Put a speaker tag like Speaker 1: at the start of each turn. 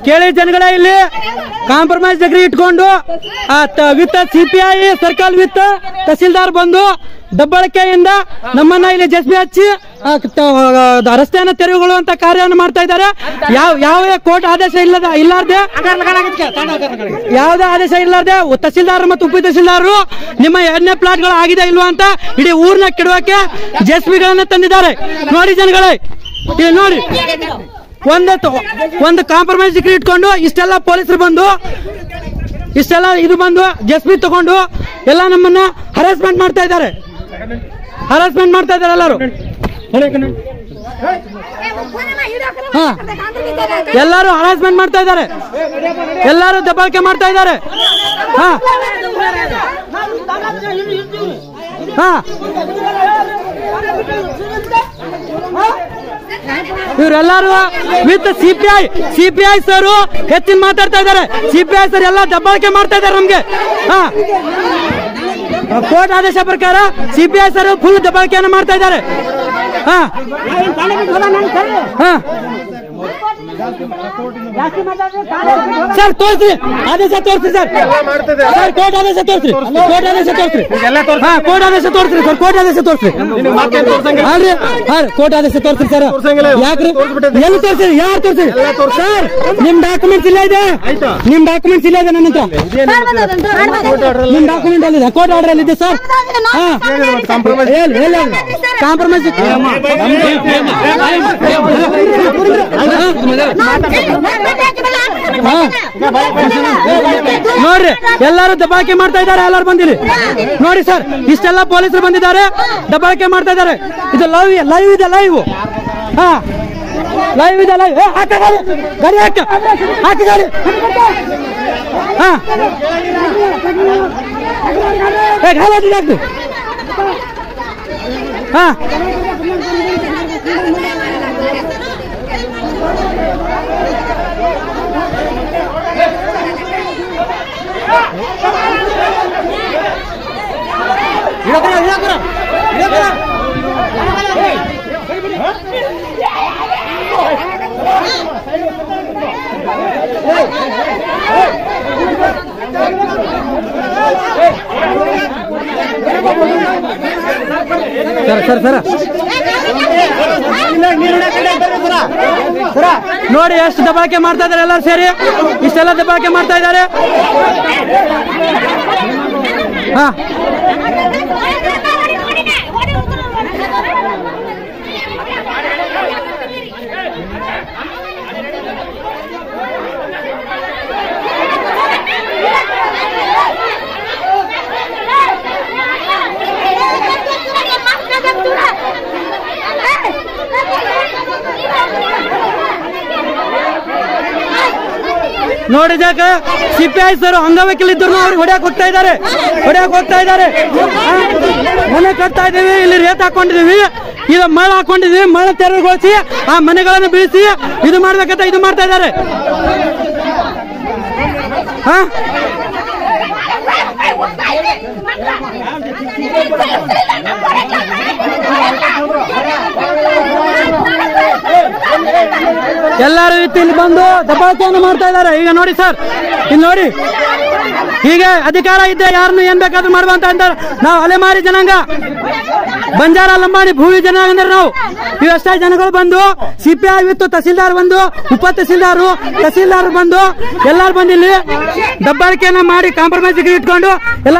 Speaker 1: ಕೇಳಿ ಜನಗಳೇ, ಇಲ್ಲಿ compromise degree ಇಟ್ಕೊಂಡು with CPI circle with tahsildar ಬಂದು ದಬ್ಬಾಳಿಕೆಯಿಂದ ನಮ್ಮನ್ನ ಇಲ್ಲಿ ಜೆಸ್ಬಿ ಹಚ್ಚಿ ರಸ್ತೆಯನ್ನು ತೆರವುಗೊಳ್ಳುವಂತ ಕಾರ್ಯವನ್ನು ಮಾಡ್ತಾ ಇದ್ದಾರೆ. ಯಾವುದೇ ಕೋರ್ಟ್ ಆದೇಶ ಇಲ್ಲಾರ್ದೆ ಯಾವುದೇ ಆದೇಶ ಇಲ್ಲಾರ್ದೆ ತಹಸೀಲ್ದಾರ್ ಮತ್ತು ಉಪ ತಹಸೀಲ್ದಾರರು ನಿಮ್ಮ ಎಣ್ಣೆ ಪ್ಲಾಟ್ಗಳು ಆಗಿದೆ ಇಲ್ವಾ ಅಂತ ಇಡೀ ಊರ್ನ ಕೆಡವಕ್ಕೆ ಜೆಸ್ಬಿಗಳನ್ನ ತಂದಿದ್ದಾರೆ. ನೋಡಿ ಜನಗಳೇ, ಇಲ್ಲಿ ನೋಡಿ, ಒಂದು ಕಾಂಪ್ರಮೈಸ್ ಡಿಗ್ರಿ ಇಟ್ಕೊಂಡು ಇಷ್ಟೆಲ್ಲ ಪೊಲೀಸರು ಬಂದು ಇಷ್ಟೆಲ್ಲ ಇದು ಬಂದು ಜೆಸ್ಬಿ ತಗೊಂಡು ಎಲ್ಲ ನಮ್ಮನ್ನ ಹರಾಸ್ಮೆಂಟ್ ಮಾಡ್ತಾ ಇದ್ದಾರೆ ಎಲ್ಲರೂ. ಎಲ್ಲರೂ ಹರಾಸ್ಮೆಂಟ್ ಮಾಡ್ತಾ ಇದ್ದಾರೆ, ಎಲ್ಲರೂ ದಬ್ಬಾಳಿಕೆ ಮಾಡ್ತಾ ಇದ್ದಾರೆ. ಇವರೆಲ್ಲರೂ ವಿತ್ ಸಿಪಿಐ ಸರ್ ಹೆಚ್ಚಿನ ಮಾತಾಡ್ತಾ ಇದ್ದಾರೆ. ಸಿಪಿಐ ಸರ್ ಎಲ್ಲ ದಬ್ಬಾಳಿಕೆ ಮಾಡ್ತಾ ಇದ್ದಾರೆ ನಮ್ಗೆ. ಕೋರ್ಟ್ ಆದೇಶ ಪ್ರಕಾರ ಸಿಪಿಐ ಸರ್ ಫುಲ್ ದಬ್ಬಾಳಿಕೆಯನ್ನು ಮಾಡ್ತಾ ಇದ್ದಾರೆ. ಸರ್ ತೋರಿಸ್ರಿ, ಆದೇಶ ತೋರಿಸ್ರಿ ಸರ್, ಕೋರ್ಟ್ ಆದೇಶ ತೋರಿಸ್ರಿ, ಕೋರ್ಟ್ ಆದೇಶ ತೋರಿಸ್ರಿ, ಕೋರ್ಟ್ ಆದೇಶ ತೋರಿಸ್ರಿ ಸರ್, ಕೋರ್ಟ್ ಆದೇಶ ತೋರಿಸ್ರಿ, ಕೋರ್ಟ್ ಆದೇಶ ತೋರಿಸ್ರಿ ಸರ್. ಯಾಕ್ರಿ ಎಲ್ಲಿ ತೋರಿಸ್ರಿ, ಯಾರು ತೋರಿಸ್ರಿ ಸರ್? ನಿಮ್ ಡಾಕ್ಯುಮೆಂಟ್ಸ್ ಇಲ್ಲ ಇದೆ, ನಿಮ್ ಡಾಕ್ಯುಮೆಂಟ್ಸ್ ಇಲ್ಲ ಇದೆ ನನ್ನ ಹತ್ರ, ನಿಮ್ ಡಾಕ್ಯುಮೆಂಟ್ ಅಲ್ಲಿದೆ, ಕೋರ್ಟ್ ಆರ್ಡರ್ ಅಲ್ಲಿ ಇದೆ ಸರ್. ಕಾಂಪ್ರಮೈಸ್ ನೋಡ್ರಿ, ಎಲ್ಲರೂ ದಬ್ಬಾಳಿಕೆ ಮಾಡ್ತಾ ಇದ್ದಾರೆ. ಎಲ್ಲರೂ ಬಂದಿರಿ ನೋಡಿ ಸರ್, ಇಷ್ಟೆಲ್ಲ ಪೊಲೀಸರು ಬಂದಿದ್ದಾರೆ, ದಬ್ಬಾಳಿಕೆ ಮಾಡ್ತಾ ಇದ್ದಾರೆ. ಇದು ಲೈವ್ ಇದೆ, ಲೈವ್ ಇದೆ, ಲೈವ್ ಇದೆ, ಲೈವ್. ಗಾಡಿ ಹಾಕಿ ಗಾಡಿ, ಹಾಕಿ ನೋಡಿ ಎಷ್ಟು ದಬ್ಬಾಳಿಕೆ ಮಾಡ್ತಾ ಇದ್ದಾರೆ, ಎಲ್ಲರೂ ಸೇರಿ ಇಷ್ಟೆಲ್ಲ ದಬ್ಬಾಳಿಕೆ ಮಾಡ್ತಾ ಇದ್ದಾರೆ. ನೋಡಿದಾಗ ಸಿಪಿಐ ಸರ್ ಅಂಗವೈಕಲ್ಯರು ಅವ್ರಿಗೆ ಹೊಡ್ಯಾಕ್ ಹೋಗ್ತಾ ಇದ್ದಾರೆ. ಮನೆ ಕಟ್ತಾ ಇದೀವಿ, ಇಲ್ಲಿ ರೇಟ್ ಹಾಕೊಂಡಿದೀವಿ, ಈಗ ಮಳೆ ಹಾಕೊಂಡಿದೀವಿ, ಮಳೆ ತೆರವುಗೊಳಿಸಿ ಆ ಮನೆಗಳನ್ನು ಬೀಳಿಸಿ ಇದು ಮಾಡ್ಬೇಕಂತ ಇದು ಮಾಡ್ತಾ ಇದ್ದಾರೆ. ಎಲ್ಲರೂ ಇಲ್ಲಿ ಬಂದು ದಬ್ಬಾಳಿಕೆಯನ್ನು ಮಾಡ್ತಾ ಇದ್ದಾರೆ. ಈಗ ನೋಡಿ ಸರ್, ಇಲ್ಲಿ ನೋಡಿ, ಹೀಗೆ ಅಧಿಕಾರ ಇದ್ದೆ ಯಾರನ್ನು ಏನ್ ಬೇಕಾದ್ರೂ ಮಾಡುವಂತ ಅಂತಾರೆ. ನಾವು ಅಲೆಮಾರಿ ಜನಾಂಗ, ಬಂಜಾರ ಲಂಬಾಣಿ ಭೂಮಿ ಜನಾಂಗ ಅಂದ್ರೆ ನಾವು. ಇವೆಷ್ಟೇ ಜನಗಳು ಬಂದು ಸಿಪಿಐ ವಿತ್ತು ತಹಸೀಲ್ದಾರ್ ಬಂದು ಉಪ ತಹಸೀಲ್ದಾರ್ ಬಂದು ಎಲ್ಲರೂ ಬಂದು ಇಲ್ಲಿ ದಬ್ಬಾಳಿಕೆಯನ್ನ ಮಾಡಿ ಕಾಂಪ್ರಮೈಸ್ ಇಟ್ಕೊಂಡು ಎಲ್ಲ